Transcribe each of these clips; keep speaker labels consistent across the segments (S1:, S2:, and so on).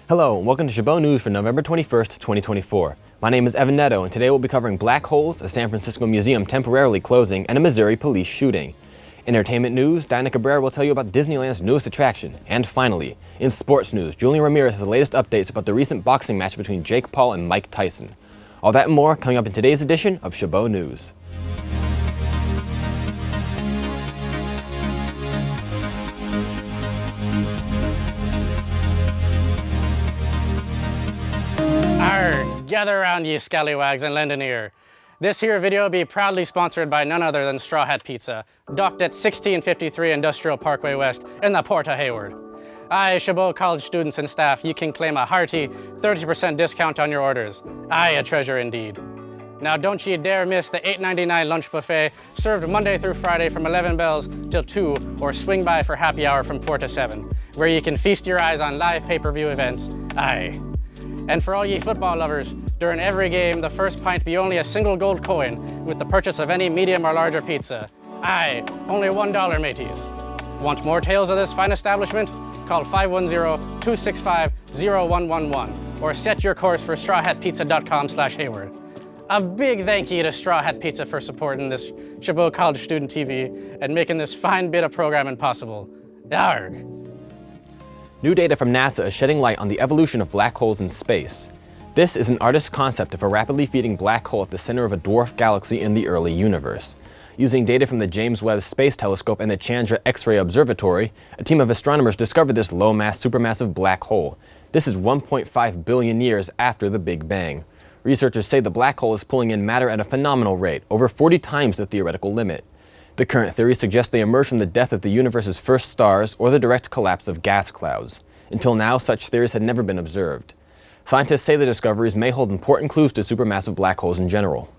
S1: Hello, and welcome to Chabot News for November 21st, 2024. My name is Evan Netto, and today we'll be covering black holes, a San Francisco museum temporarily closing, and a Missouri police shooting. In entertainment news, Diana Cabrera will tell you about Disneyland's newest attraction. And finally, in sports news, Julian Ramirez has the latest updates about the recent boxing match between Jake Paul and Mike Tyson. All that and more coming up in today's edition of Chabot News.
S2: Gather around, ye scallywags, and lend an ear. This here video will be proudly sponsored by none other than Straw Hat Pizza, docked at 1653 Industrial Parkway West in the Port of Hayward. Aye, Chabot College students and staff, you can claim a hearty 30% discount on your orders. Aye, a treasure indeed. Now don't ye dare miss the $8.99 lunch buffet served Monday through Friday from 11 bells till 2, or swing by for happy hour from 4 to 7, where you can feast your eyes on live pay-per-view events. Aye. And for all ye football lovers, during every game, the first pint be only a single gold coin with the purchase of any medium or larger pizza. Aye, only $1, mateys. Want more tales of this fine establishment? Call 510-265-0111 or set your course for strawhatpizza.com/Hayward. A big thank you to Straw Hat Pizza for supporting this Chabot College Student TV and making this fine bit of programming possible. Yarg!
S1: New data from NASA is shedding light on the evolution of black holes in space. This is an artist's concept of a rapidly feeding black hole at the center of a dwarf galaxy in the early universe. Using data from the James Webb Space Telescope and the Chandra X-ray Observatory, a team of astronomers discovered this low-mass supermassive black hole. This is 1.5 billion years after the Big Bang. Researchers say the black hole is pulling in matter at a phenomenal rate, over 40 times the theoretical limit. The current theory suggests they emerge from the death of the universe's first stars or the direct collapse of gas clouds. Until now, such theories had never been observed. Scientists say the discoveries may hold important clues to supermassive black holes in general.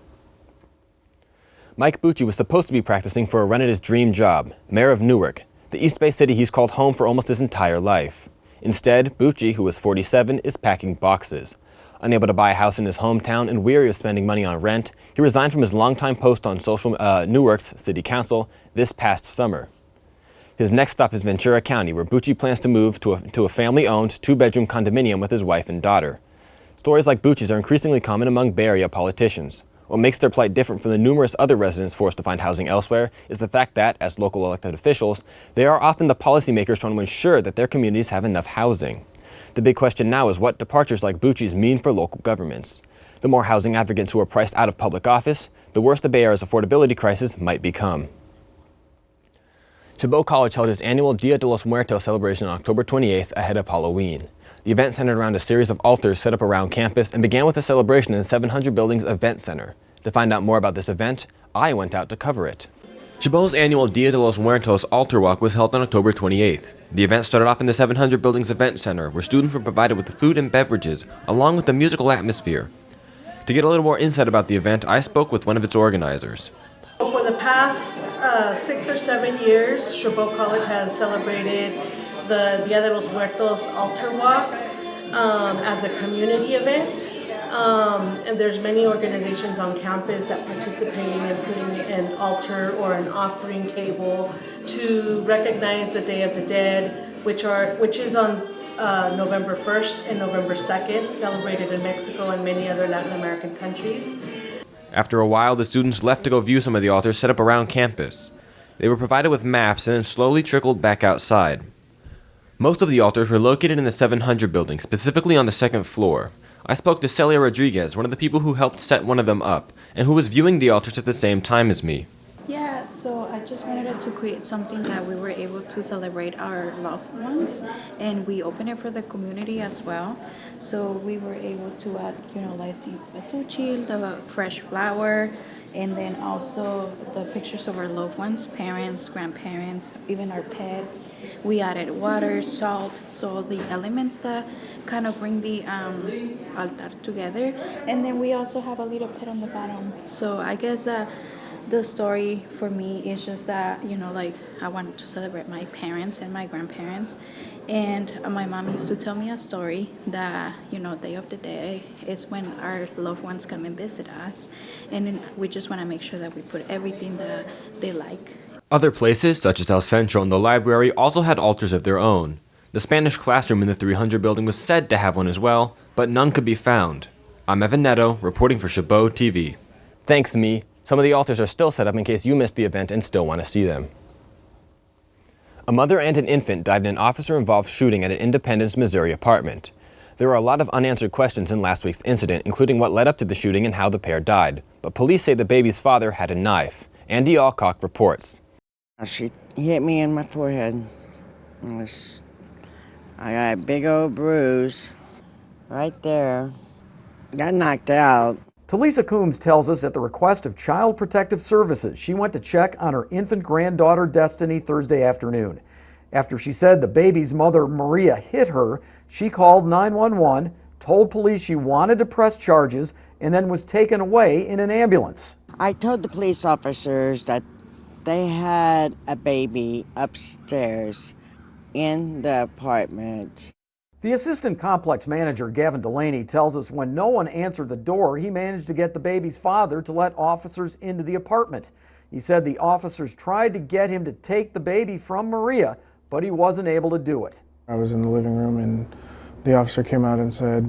S1: Mike Bucci was supposed to be practicing for a run at his dream job, mayor of Newark, the East Bay city he's called home for almost his entire life. Instead, Bucci, who is 47, is packing boxes. Unable to buy a house in his hometown and weary of spending money on rent, he resigned from his longtime post on Newark's city council this past summer. His next stop is Ventura County, where Bucci plans to move to a family-owned, two-bedroom condominium with his wife and daughter. Stories like Bucci's are increasingly common among Bay Area politicians. What makes their plight different from the numerous other residents forced to find housing elsewhere is the fact that, as local elected officials, they are often the policymakers trying to ensure that their communities have enough housing. The big question now is what departures like Bucci's mean for local governments. The more housing advocates who are priced out of public office, the worse the Bay Area's affordability crisis might become. Chabot College held its annual Dia de los Muertos celebration on October 28th ahead of Halloween. The event centered around a series of altars set up around campus and began with a celebration in the 700 Buildings Event Center. To find out more about this event, I went out to cover it. Chabot's annual Dia de los Muertos altar walk was held on October 28th. The event started off in the 700 Buildings Event Center, where students were provided with the food and beverages, along with the musical atmosphere. To get a little more insight about the event, I spoke with one of its organizers.
S3: For the past 6 or 7 years, Chabot College has celebrated the Dia de los Muertos altar walk as a community event. And there's many organizations on campus that participating in putting an altar or an offering table to recognize the Day of the Dead, which is on November 1st and November 2nd, celebrated in Mexico and many other Latin American countries.
S1: After a while, the students left to go view some of the altars set up around campus. They were provided with maps and then slowly trickled back outside. Most of the altars were located in the 700 building, specifically on the second floor. I spoke to Celia Rodriguez, one of the people who helped set one of them up, and who was viewing the altars at the same time as me.
S4: Yeah, so I just wanted to create something that we were able to celebrate our loved ones, and we opened it for the community as well. So we were able to add, like cempasúchil, the fresh flower, and then also the pictures of our loved ones, parents, grandparents, even our pets. We added water, salt, so all the elements that kind of bring the altar together. And then we also have a little pet on the bottom. So I guess the story for me is just that, I wanted to celebrate my parents and my grandparents. And my mom used to tell me a story that, Day of the Dead is when our loved ones come and visit us. And we just want to make sure that we put everything that they like.
S1: Other places, such as El Centro and the library, also had altars of their own. The Spanish classroom in the 300 building was said to have one as well, but none could be found. I'm Evan Neto, reporting for Chabot TV. Thanks, Me. Some of the altars are still set up in case you missed the event and still want to see them. A mother and an infant died in an officer-involved shooting at an Independence, Missouri apartment. There are a lot of unanswered questions in last week's incident, including what led up to the shooting and how the pair died. But police say the baby's father had a knife. Andy Alcock reports.
S5: She hit me in my forehead. I got a big old bruise right there. Got knocked out.
S6: Talisa Coombs tells us at the request of Child Protective Services, she went to check on her infant granddaughter Destiny Thursday afternoon. After she said the baby's mother Maria hit her, she called 911, told police she wanted to press charges, and then was taken away in an ambulance.
S5: I told the police officers that they had a baby upstairs in the apartment.
S6: The assistant complex manager, Gavin Delaney, tells us when no one answered the door, he managed to get the baby's father to let officers into the apartment. He said the officers tried to get him to take the baby from Maria, but he wasn't able to do it.
S7: I was in the living room and the officer came out and said,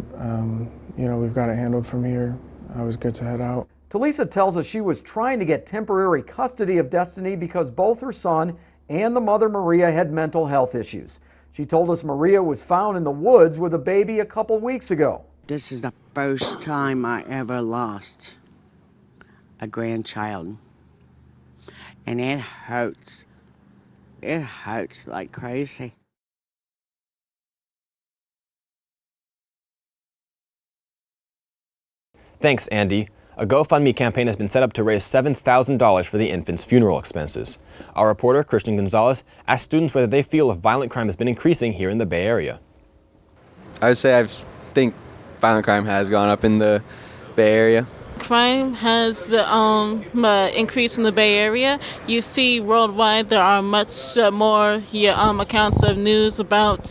S7: we've got it handled from here. I was good to head out.
S6: Talisa tells us she was trying to get temporary custody of Destiny because both her son and the mother Maria had mental health issues. She told us Maria was found in the woods with a baby a couple weeks ago.
S5: This is the first time I ever lost a grandchild. And it hurts. It hurts like crazy.
S1: Thanks, Andy. A GoFundMe campaign has been set up to raise $7,000 for the infant's funeral expenses. Our reporter, Christian Gonzalez, asked students whether they feel if violent crime has been increasing here in the Bay Area.
S8: I would say I think violent crime has gone up in the Bay Area.
S9: Crime has increased in the Bay Area. You see worldwide there are much more accounts of news about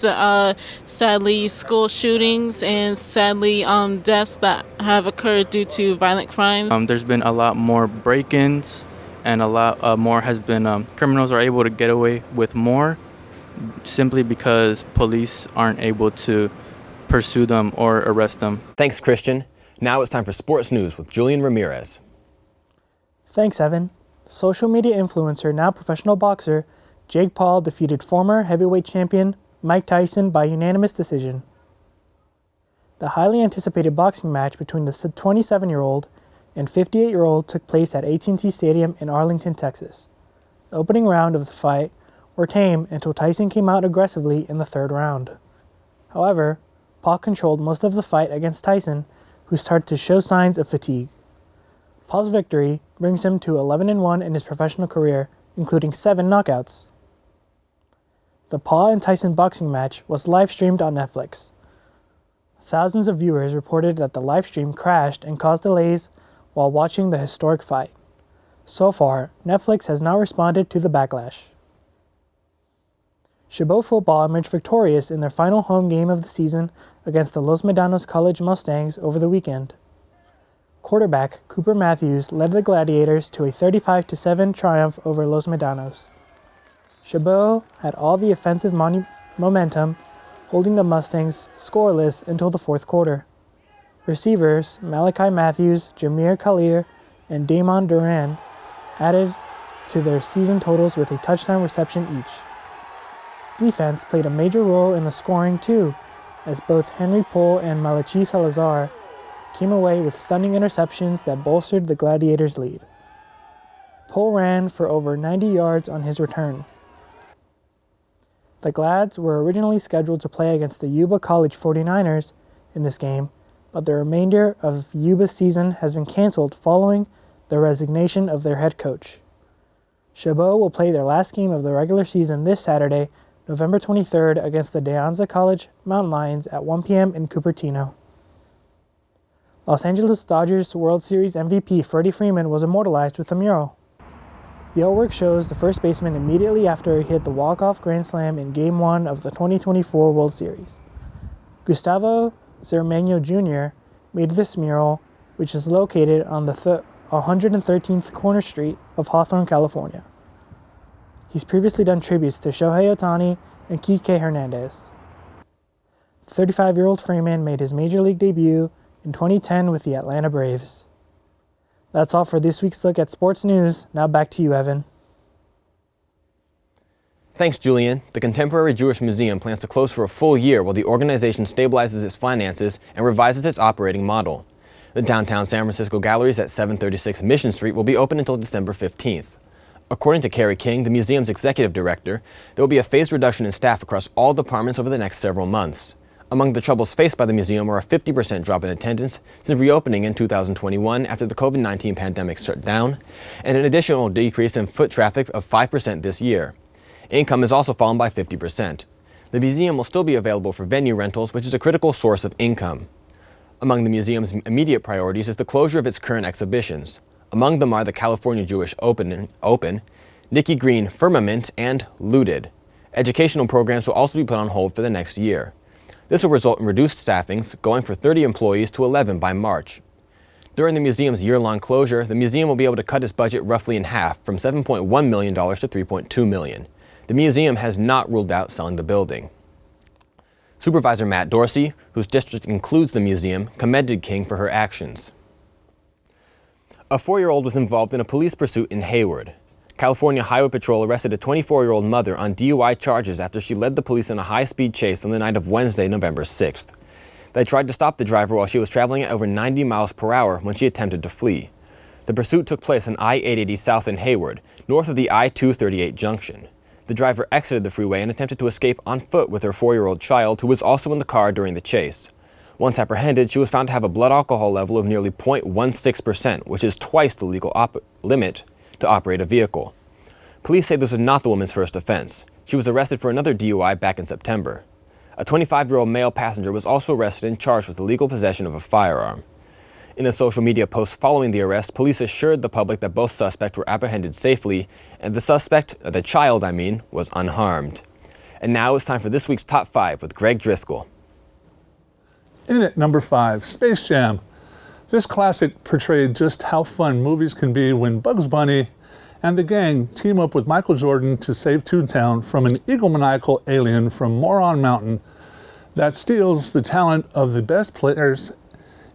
S9: sadly school shootings and sadly deaths that have occurred due to violent crime.
S10: There's been a lot more break-ins and a lot more has been criminals are able to get away with more simply because police aren't able to pursue them or arrest them.
S1: Thanks, Christian. Now it's time for sports news with Julian Ramirez.
S11: Thanks, Evan. Social media influencer, now professional boxer, Jake Paul defeated former heavyweight champion Mike Tyson by unanimous decision. The highly anticipated boxing match between the 27-year-old and 58-year-old took place at AT&T Stadium in Arlington, Texas. The opening round of the fight were tame until Tyson came out aggressively in the third round. However, Paul controlled most of the fight against Tyson, who started to show signs of fatigue. Paul's victory brings him to 11-1 in his professional career, including 7 knockouts. The Paul and Tyson boxing match was live-streamed on Netflix. Thousands of viewers reported that the live stream crashed and caused delays while watching the historic fight. So far, Netflix has not responded to the backlash. Chabot football emerged victorious in their final home game of the season against the Los Medanos College Mustangs over the weekend. Quarterback Cooper Matthews led the Gladiators to a 35-7 triumph over Los Medanos. Chabot had all the offensive momentum, holding the Mustangs scoreless until the fourth quarter. Receivers Malachi Matthews, Jameer Khalil, and Damon Duran added to their season totals with a touchdown reception each. Defense played a major role in the scoring too, as both Henry Poole and Malachi Salazar came away with stunning interceptions that bolstered the Gladiators' lead. Poole ran for over 90 yards on his return. The Glads were originally scheduled to play against the Yuba College 49ers in this game, but the remainder of Yuba's season has been canceled following the resignation of their head coach. Chabot will play their last game of the regular season this Saturday, November 23rd, against the De Anza College Mountain Lions at 1 p.m. in Cupertino. Los Angeles Dodgers World Series MVP Freddie Freeman was immortalized with a mural. The artwork shows the first baseman immediately after he hit the walk-off grand slam in Game 1 of the 2024 World Series. Gustavo Cermeño Jr. made this mural, which is located on the 113th corner street of Hawthorne, California. He's previously done tributes to Shohei Ohtani and Kike Hernandez. 35-year-old Freeman made his major league debut in 2010 with the Atlanta Braves. That's all for this week's look at sports news. Now back to you, Evan.
S1: Thanks, Julian. The Contemporary Jewish Museum plans to close for a full year while the organization stabilizes its finances and revises its operating model. The downtown San Francisco galleries at 736 Mission Street will be open until December 15th. According to Carrie King, the museum's executive director, there will be a phased reduction in staff across all departments over the next several months. Among the troubles faced by the museum are a 50% drop in attendance since reopening in 2021 after the COVID-19 pandemic shut down, and an additional decrease in foot traffic of 5% this year. Income has also fallen by 50%. The museum will still be available for venue rentals, which is a critical source of income. Among the museum's immediate priorities is the closure of its current exhibitions. Among them are the California Jewish Open, Nikki Green Firmament, and Looted. Educational programs will also be put on hold for the next year. This will result in reduced staffings, going from 30 employees to 11 by March. During the museum's year-long closure, the museum will be able to cut its budget roughly in half, from $7.1 million to $3.2 million. The museum has not ruled out selling the building. Supervisor Matt Dorsey, whose district includes the museum, commended King for her actions. A 4-year-old was involved in a police pursuit in Hayward. California Highway Patrol arrested a 24-year-old mother on DUI charges after she led the police in a high-speed chase on the night of Wednesday, November 6th. They tried to stop the driver while she was traveling at over 90 miles per hour when she attempted to flee. The pursuit took place on I-880 South in Hayward, north of the I-238 junction. The driver exited the freeway and attempted to escape on foot with her 4-year-old child, who was also in the car during the chase. Once apprehended, she was found to have a blood alcohol level of nearly 0.16%, which is twice the legal limit to operate a vehicle. Police say this was not the woman's first offense. She was arrested for another DUI back in September. A 25-year-old male passenger was also arrested and charged with illegal possession of a firearm. In a social media post following the arrest, police assured the public that both suspects were apprehended safely, and the child, was unharmed. And now it's time for this week's Top 5 with Greg Driscoll.
S12: In at number 5, Space Jam. This classic portrayed just how fun movies can be when Bugs Bunny and the gang team up with Michael Jordan to save Toontown from an egomaniacal alien from Moron Mountain that steals the talent of the best players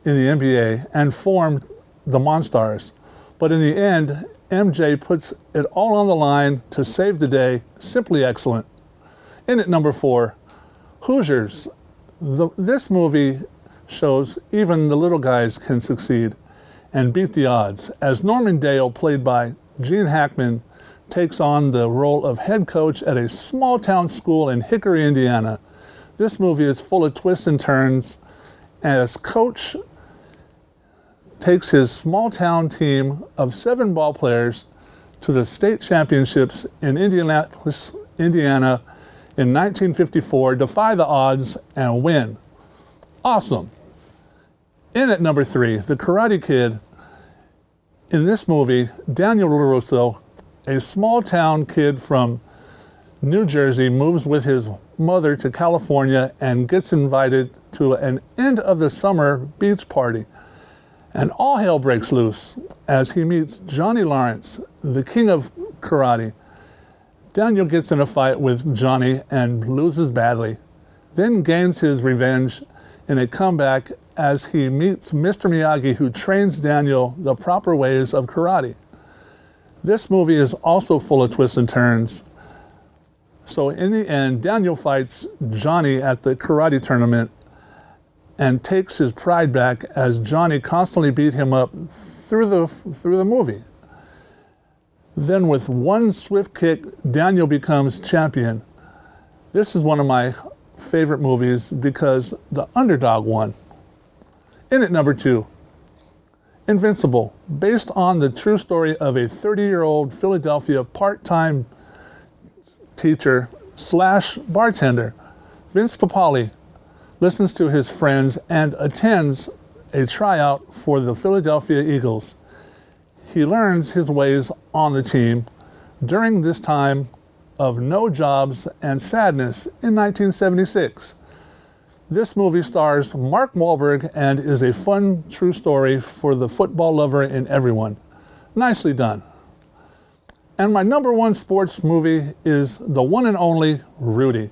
S12: in the NBA and formed the Monstars. But in the end, MJ puts it all on the line to save the day. Simply excellent. In at number 4, Hoosiers. This movie shows even the little guys can succeed and beat the odds, as Norman Dale, played by Gene Hackman, takes on the role of head coach at a small town school in Hickory, Indiana. This movie is full of twists and turns as Coach takes his small town team of 7 ball players to the state championships in Indianapolis, Indiana in 1954, defy the odds, and win. Awesome. In at number 3, The Karate Kid. In this movie, Daniel LaRusso, a small town kid from New Jersey, moves with his mother to California and gets invited to an end of the summer beach party. And all hell breaks loose as he meets Johnny Lawrence, the king of karate. Daniel gets in a fight with Johnny and loses badly, then gains his revenge in a comeback as he meets Mr. Miyagi, who trains Daniel the proper ways of karate. This movie is also full of twists and turns. So in the end, Daniel fights Johnny at the karate tournament and takes his pride back as Johnny constantly beat him up through the movie. Then with one swift kick, Daniel becomes champion. This is one of my favorite movies because the underdog won. In at number 2, Invincible, based on the true story of a 30-year-old Philadelphia part-time teacher / bartender. Vince Papale listens to his friends and attends a tryout for the Philadelphia Eagles. He learns his ways on the team during this time of no jobs and sadness in 1976. This movie stars Mark Wahlberg and is a fun, true story for the football lover in everyone. Nicely done. And my number 1 sports movie is the one and only Rudy.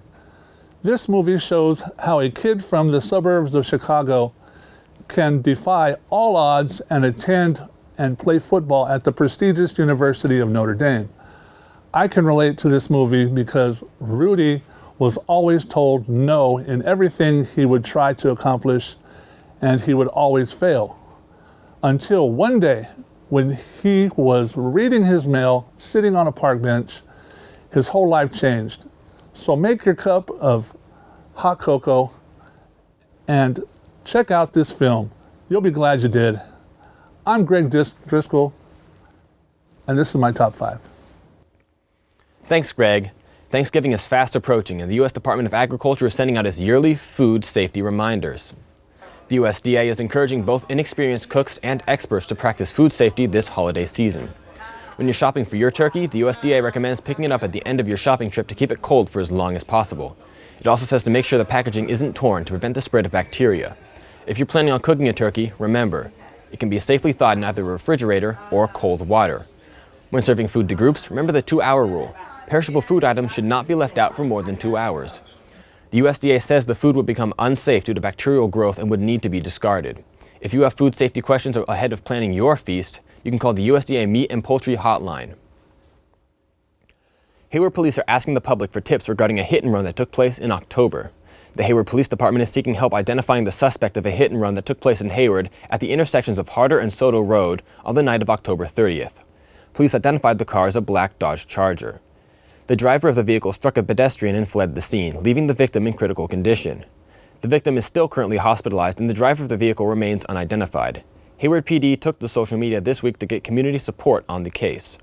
S12: This movie shows how a kid from the suburbs of Chicago can defy all odds and attend and play football at the prestigious University of Notre Dame. I can relate to this movie because Rudy was always told no in everything he would try to accomplish, and he would always fail. Until one day, when he was reading his mail, sitting on a park bench, his whole life changed. So make your cup of hot cocoa and check out this film. You'll be glad you did. I'm Greg Driscoll, and this is my top 5.
S1: Thanks, Greg. Thanksgiving is fast approaching, and the U.S. Department of Agriculture is sending out its yearly food safety reminders. The USDA is encouraging both inexperienced cooks and experts to practice food safety this holiday season. When you're shopping for your turkey, the USDA recommends picking it up at the end of your shopping trip to keep it cold for as long as possible. It also says to make sure the packaging isn't torn to prevent the spread of bacteria. If you're planning on cooking a turkey, remember, it can be safely thawed in either a refrigerator or cold water. When serving food to groups, remember the 2-hour rule. Perishable food items should not be left out for more than 2 hours. The USDA says the food would become unsafe due to bacterial growth and would need to be discarded. If you have food safety questions ahead of planning your feast, you can call the USDA Meat and Poultry Hotline. Hayward police are asking the public for tips regarding a hit and run that took place in October. The Hayward Police Department is seeking help identifying the suspect of a hit and run that took place in Hayward at the intersections of Harder and Soto Road on the night of October 30th. Police identified the car as a black Dodge Charger. The driver of the vehicle struck a pedestrian and fled the scene, leaving the victim in critical condition. The victim is still currently hospitalized, and the driver of the vehicle remains unidentified. Hayward PD took to social media this week to get community support on the case.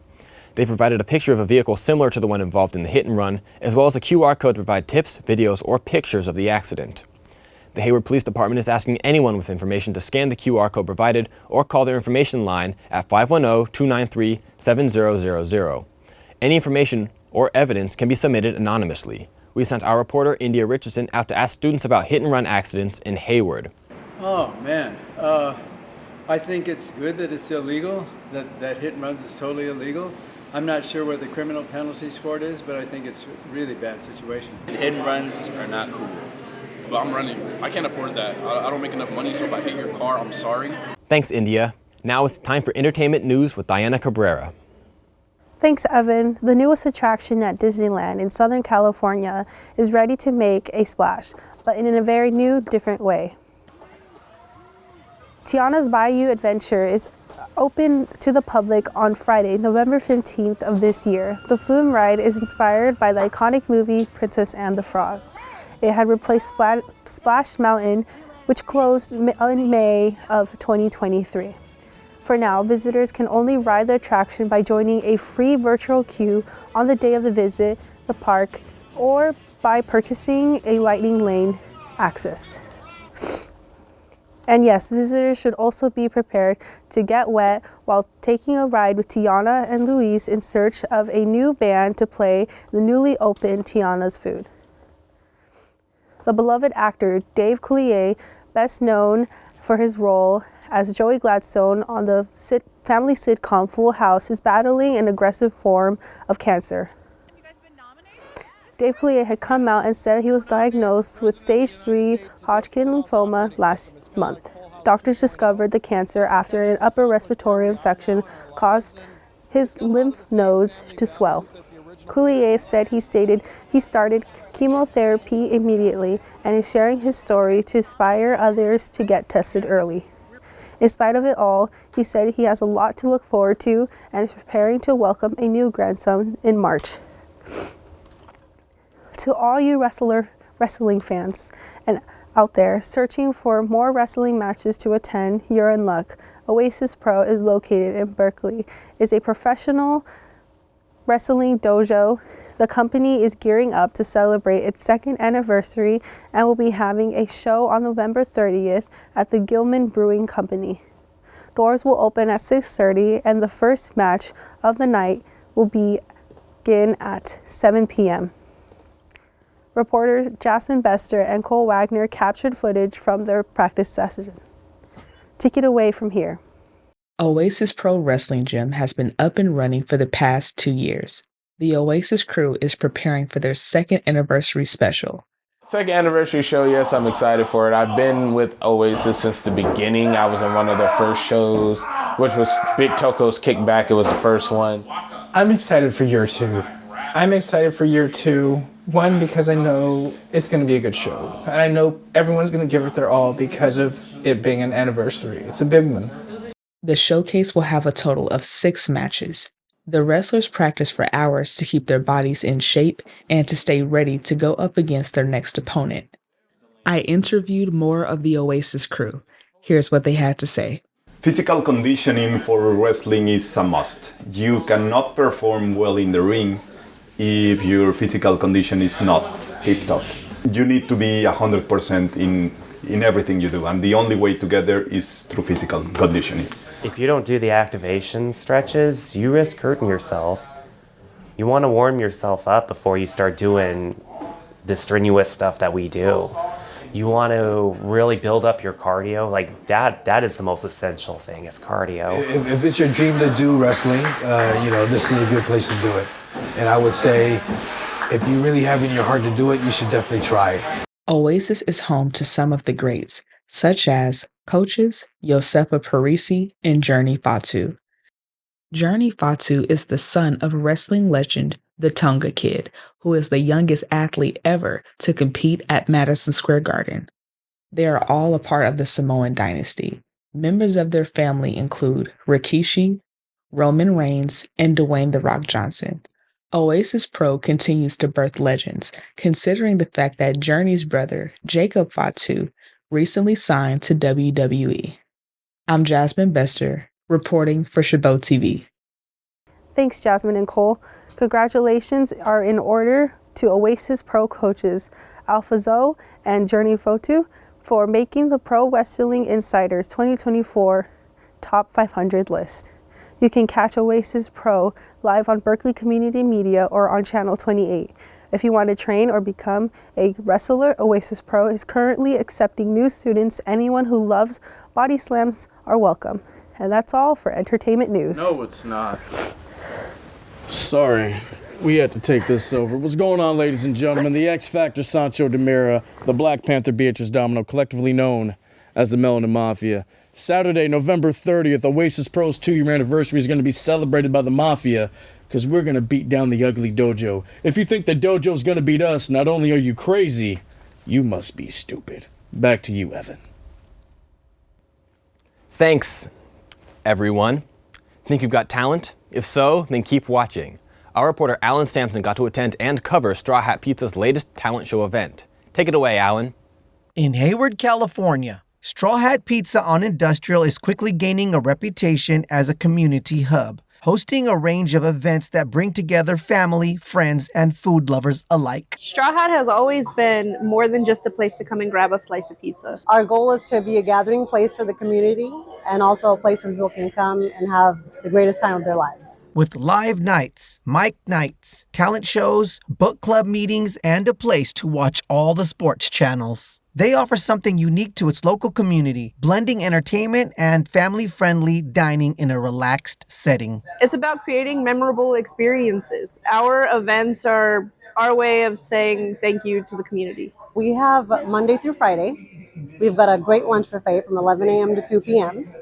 S1: They provided a picture of a vehicle similar to the one involved in the hit and run, as well as a QR code to provide tips, videos, or pictures of the accident. The Hayward Police Department is asking anyone with information to scan the QR code provided or call their information line at 510-293-7000. Any information or evidence can be submitted anonymously. We sent our reporter, India Richardson, out to ask students about hit and run accidents in Hayward.
S13: Oh, man. I think it's good that it's illegal, that hit and runs is totally illegal. I'm not sure what the criminal penalties for it is, but I think it's a really bad situation.
S14: Hit and runs are not cool. But I'm running. I can't afford that. I don't make enough money, so if I hit your car, I'm sorry.
S1: Thanks, India. Now it's time for entertainment news with Tiana Cabrera.
S15: Thanks, Evan. The newest attraction at Disneyland in Southern California is ready to make a splash, but in a very new, different way. Tiana's Bayou Adventure is open to the public on Friday, November 15th of this year. The flume ride is inspired by the iconic movie Princess and the Frog. It had replaced Splash Mountain, which closed in May of 2023. For now, visitors can only ride the attraction by joining a free virtual queue on the day of the visit, the park, or by purchasing a Lightning Lane access. And yes, visitors should also be prepared to get wet while taking a ride with Tiana and Luis in search of a new band to play the newly opened Tiana's Food. The beloved actor Dave Coulier, best known for his role as Joey Gladstone on the family sitcom Full House, is battling an aggressive form of cancer. Dave Coulier had come out and said he was diagnosed with stage 3 Hodgkin lymphoma last month. Doctors discovered the cancer after an upper respiratory infection caused his lymph nodes to swell. Coulier said he started chemotherapy immediately and is sharing his story to inspire others to get tested early. In spite of it all, he said he has a lot to look forward to and is preparing to welcome a new grandson in March. To all you wrestling fans and out there searching for more wrestling matches to attend, you're in luck. Oasis Pro is located in Berkeley. It's a professional wrestling dojo. The company is gearing up to celebrate its 2nd anniversary and will be having a show on November 30th at the Gilman Brewing Company. Doors will open at 6:30 and the first match of the night will begin at 7 p.m. Reporter Jasmine Bester and Cole Wagner captured footage from their practice session. Take it away from here.
S16: Oasis Pro Wrestling Gym has been up and running for the past 2 years. The Oasis crew is preparing for their 2nd anniversary special.
S17: Second anniversary show, yes, I'm excited for it. I've been with Oasis since the beginning. I was in one of their first shows, which was Big Toko's Kickback. It was the first one.
S18: I'm excited for year two. I'm excited for year two. One, because I know it's going to be a good show. And I know everyone's going to give it their all because of it being an anniversary. It's a big one.
S16: The showcase will have a total of 6 matches. The wrestlers practice for hours to keep their bodies in shape and to stay ready to go up against their next opponent. I interviewed more of the Oasis crew. Here's what they had to say.
S19: Physical conditioning for wrestling is a must. You cannot perform well in the ring if your physical condition is not tip-top. You need to be 100% in everything you do, and the only way to get there is through physical conditioning.
S20: If you don't do the activation stretches, you risk hurting yourself. You want to warm yourself up before you start doing the strenuous stuff that we do. You want to really build up your cardio. Like that is the most essential thing, is cardio.
S21: If it's your dream to do wrestling, this is a good place to do it. And I would say, if you really have in your heart to do it, you should definitely try it.
S16: Oasis is home to some of the greats, such as coaches Yosefa Parisi and Journey Fatu. Journey Fatu is the son of wrestling legend the Tonga Kid, who is the youngest athlete ever to compete at Madison Square Garden. They are all a part of the Samoan dynasty. Members of their family include Rikishi, Roman Reigns, and Dwayne "The Rock" Johnson. Oasis Pro continues to birth legends, considering the fact that Journey's brother, Jacob Fatu, recently signed to WWE. I'm Jasmine Bester, reporting for Chabot TV.
S15: Thanks, Jasmine and Cole. Congratulations are in order to Oasis Pro coaches Alpha Zoe and Journey Fatu for making the Pro Wrestling Insiders 2024 Top 500 list. You can catch Oasis Pro live on Berkeley Community Media or on Channel 28. If you want to train or become a wrestler, Oasis Pro is currently accepting new students. Anyone who loves body slams are welcome. And that's all for entertainment news.
S22: No, it's not. Sorry, we had to take this over. What's going on, ladies and gentlemen? The X Factor Sancho Demira, the Black Panther Beatrice Domino, collectively known as the Melanin Mafia. Saturday, November 30th, Oasis Pro's 2-year anniversary is going to be celebrated by the Mafia because we're going to beat down the ugly dojo. If you think the dojo's going to beat us, not only are you crazy, you must be stupid. Back to you, Evan.
S1: Thanks, everyone. Think you've got talent? If so, then keep watching. Our reporter Alan Sampson got to attend and cover Straw Hat Pizza's latest talent show event. Take it away, Alan.
S23: In Hayward, California, Straw Hat Pizza on Industrial is quickly gaining a reputation as a community hub, hosting a range of events that bring together family, friends, and food lovers alike.
S24: Straw Hat has always been more than just a place to come and grab a slice of pizza.
S25: Our goal is to be a gathering place for the community and also a place where people can come and have the greatest time of their lives.
S23: With live nights, mic nights, talent shows, book club meetings, and a place to watch all the sports channels. They offer something unique to its local community, blending entertainment and family-friendly dining in a relaxed setting.
S24: It's about creating memorable experiences. Our events are our way of saying thank you to the community.
S25: We have Monday through Friday. We've got a great lunch buffet from 11 a.m. to 2 p.m.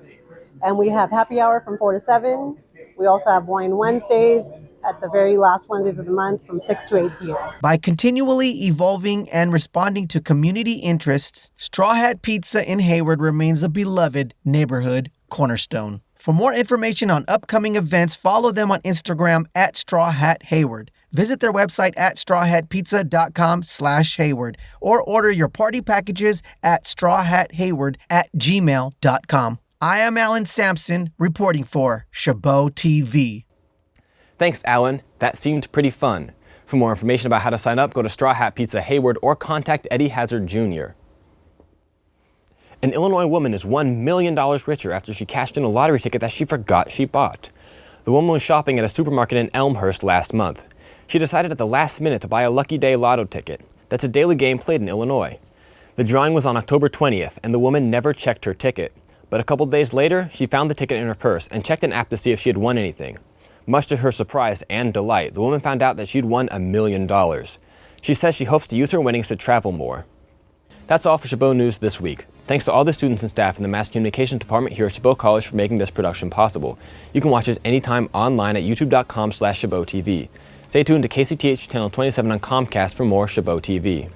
S25: And we have happy hour from 4 to 7. We also have wine Wednesdays at the very last Wednesdays of the month from 6 to 8 p.m.
S23: By continually evolving and responding to community interests, Straw Hat Pizza in Hayward remains a beloved neighborhood cornerstone. For more information on upcoming events, follow them on Instagram at Straw Hat Hayward. Visit their website at strawhatpizza.com/Hayward or order your party packages at strawhathayward@gmail.com. I am Alan Sampson, reporting for Chabot TV.
S1: Thanks, Alan. That seemed pretty fun. For more information about how to sign up, go to Straw Hat Pizza Hayward or contact Eddie Hazard Jr. An Illinois woman is $1 million richer after she cashed in a lottery ticket that she forgot she bought. The woman was shopping at a supermarket in Elmhurst last month. She decided at the last minute to buy a Lucky Day Lotto ticket. That's a daily game played in Illinois. The drawing was on October 20th, and the woman never checked her ticket. But a couple days later, she found the ticket in her purse and checked an app to see if she had won anything. Much to her surprise and delight, the woman found out that she'd won $1 million. She says she hopes to use her winnings to travel more. That's all for Chabot News this week. Thanks to all the students and staff in the Mass Communications Department here at Chabot College for making this production possible. You can watch us anytime online at youtube.com/ChabotTV. Stay tuned to KCTH Channel 27 on Comcast for more Chabot TV.